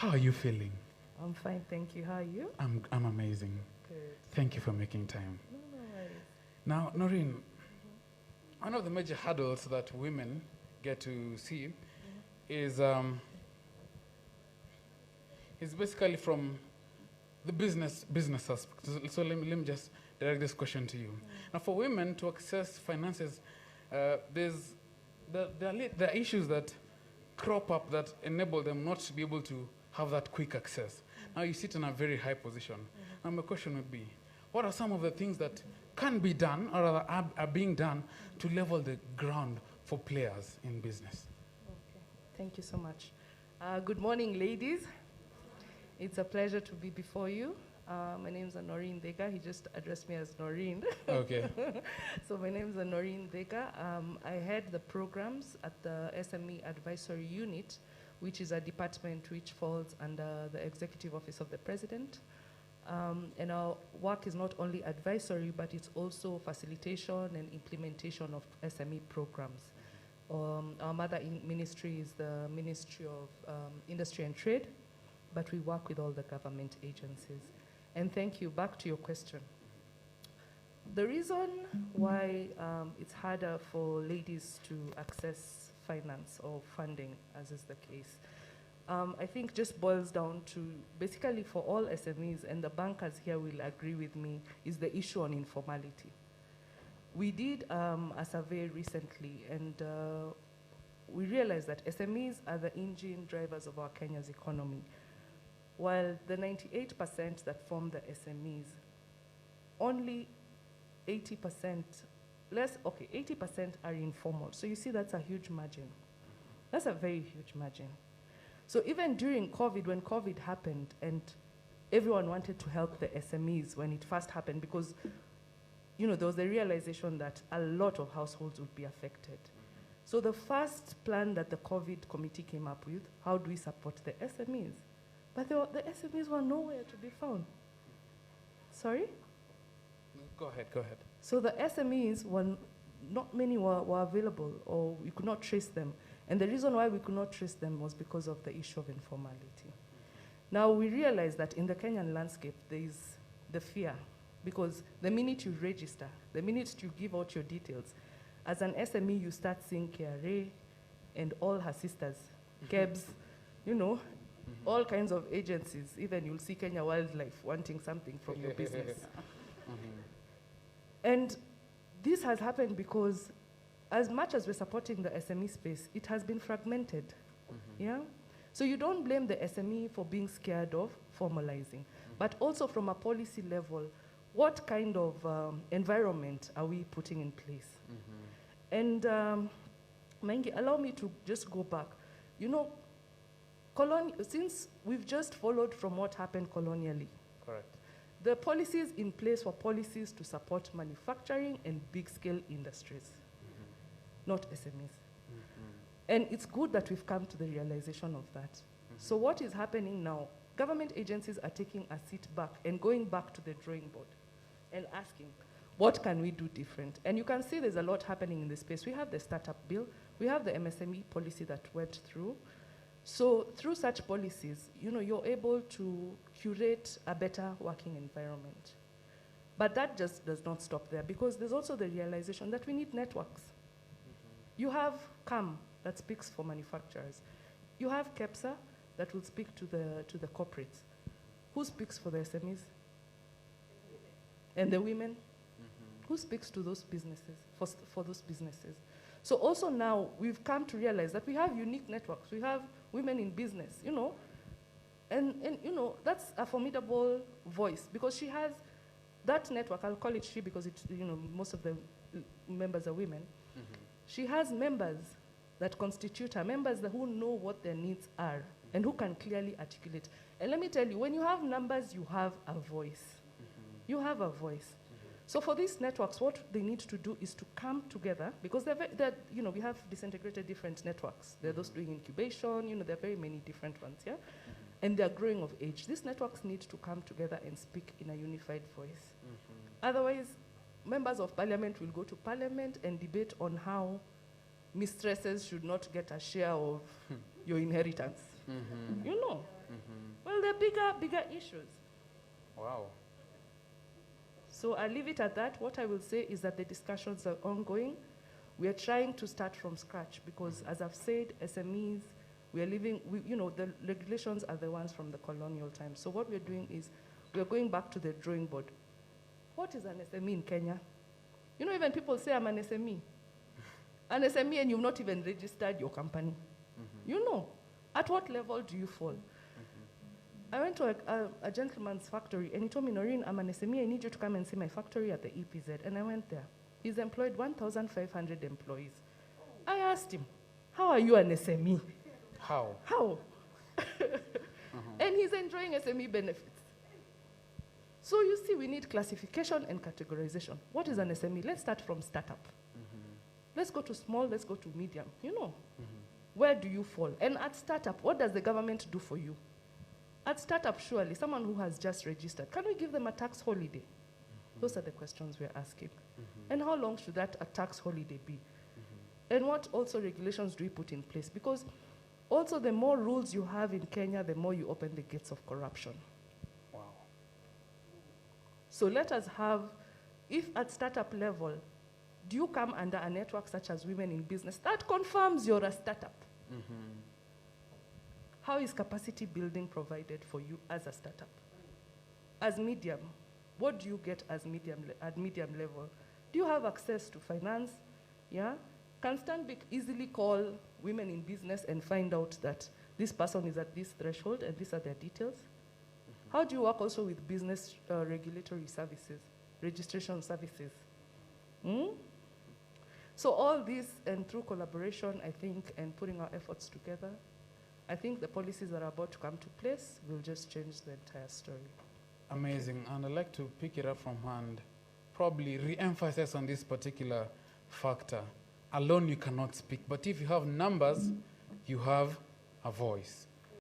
How are you feeling? I'm fine, thank you. How are you? I'm amazing. Good. Thank you for making time. No worries. Now, Noreen, one of the major hurdles that women get to see is basically from the business aspect. So let me just direct this question to you. Now, for women to access finances, there are issues that crop up that enable them not to be able to have that quick access. Now, you sit in a very high position. Now, my question would be, what are some of the things that can be done or are being done to level the ground for players in business? Okay. Thank you so much. Good morning, ladies. It's a pleasure to be before you. My name is Noreen Dega. He just addressed me as Noreen. Okay. So my name is Noreen Dega. I head the programs at the SME Advisory Unit, which is a department which falls under the Executive Office of the President. And our work is not only advisory, but it's also facilitation and implementation of SME programs. Our mother ministry is the Ministry of Industry and Trade, but we work with all the government agencies. And thank you, back to your question. The reason why it's harder for ladies to access finance or funding, as is the case, I think just boils down to, basically for all SMEs, and the bankers here will agree with me, is the issue on informality. We did a survey recently, and we realized that SMEs are the engine drivers of our Kenya's economy. While the 98% that form the SMEs, only 80% are informal. So you see, that's a huge margin. That's a very huge margin. So even during COVID, when COVID happened, and everyone wanted to help the SMEs when it first happened, because there was a realization that a lot of households would be affected. So the first plan that the COVID committee came up with, how do we support the SMEs? But the SMEs were nowhere to be found. Sorry? Go ahead. So the SMEs, not many were available, or we could not trace them. And the reason why we could not trace them was because of the issue of informality. Now, we realize that in the Kenyan landscape, there is the fear, because the minute you register, the minute you give out your details, as an SME, you start seeing KRA and all her sisters, KEBS, all kinds of agencies. Even you'll see Kenya Wildlife wanting something from your business. And this has happened because as much as we're supporting the SME space, it has been fragmented. Yeah? So you don't blame the SME for being scared of formalizing, but also from a policy level, what kind of environment are we putting in place? And Mengi, allow me to just go back. Since we've just followed from what happened colonially. Correct. The policies in place were policies to support manufacturing and big-scale industries, not SMEs. And it's good that we've come to the realization of that. So what is happening now, government agencies are taking a seat back and going back to the drawing board and asking, what can we do different? And you can see there's a lot happening in this space. We have the startup bill, we have the MSME policy that went through. So through such policies, you're able to curate a better working environment. But that just does not stop there, because there's also the realization that we need networks. You have CAM that speaks for manufacturers. You have KEPSA that will speak to the corporates. Who speaks for the SMEs? And the women? Who speaks to those businesses, for those businesses? So also now, we've come to realize that we have unique networks. We have women in business, and that's a formidable voice, because she has that network. I'll call it she because it's, most of the members are women. She has members that constitute her, members who know what their needs are and who can clearly articulate. And let me tell you, when you have numbers, you have a voice. You have a voice. So for these networks, what they need to do is to come together, because we have disintegrated different networks. There are those doing incubation, there are very many different ones, yeah? And they're growing of age. These networks need to come together and speak in a unified voice. Otherwise, members of parliament will go to parliament and debate on how mistresses should not get a share of your inheritance. You know. Well, there are bigger issues. Wow. So I'll leave it at that. What I will say is that the discussions are ongoing. We are trying to start from scratch because, as I've said, SMEs, the regulations are the ones from the colonial times. So what we're doing is we're going back to the drawing board. What is an SME in Kenya? You know, even people say I'm an SME. An SME and you've not even registered your company. You know, at what level do you fall? I went to a gentleman's factory and he told me, Noreen, I'm an SME, I need you to come and see my factory at the EPZ. And I went there. He's employed 1,500 employees. I asked him, how are you an SME? How? How? And he's enjoying SME benefits. So you see, we need classification and categorization. What is an SME? Let's start from startup. Let's go to small, let's go to medium. You know, where do you fall? And at startup, what does the government do for you? At startup, surely, someone who has just registered, can we give them a tax holiday? Those are the questions we're asking. And how long should that a tax holiday be? And what also regulations do we put in place? Because also the more rules you have in Kenya, the more you open the gates of corruption. Wow. So let us have, if at startup level, do you come under a network such as Women in Business? That confirms you're a startup. How is capacity building provided for you as a startup? As medium, what do you get as at medium level? Do you have access to finance? Yeah? Can Stanbic easily call Women in Business and find out that this person is at this threshold and these are their details? How do you work also with business regulatory services, registration services? So all this, and through collaboration, I think, and putting our efforts together, I think the policies that are about to come to place will just change the entire story. Amazing. And I'd like to pick it up from hand, probably re-emphasize on this particular factor. Alone you cannot speak, but if you have numbers, you have a voice.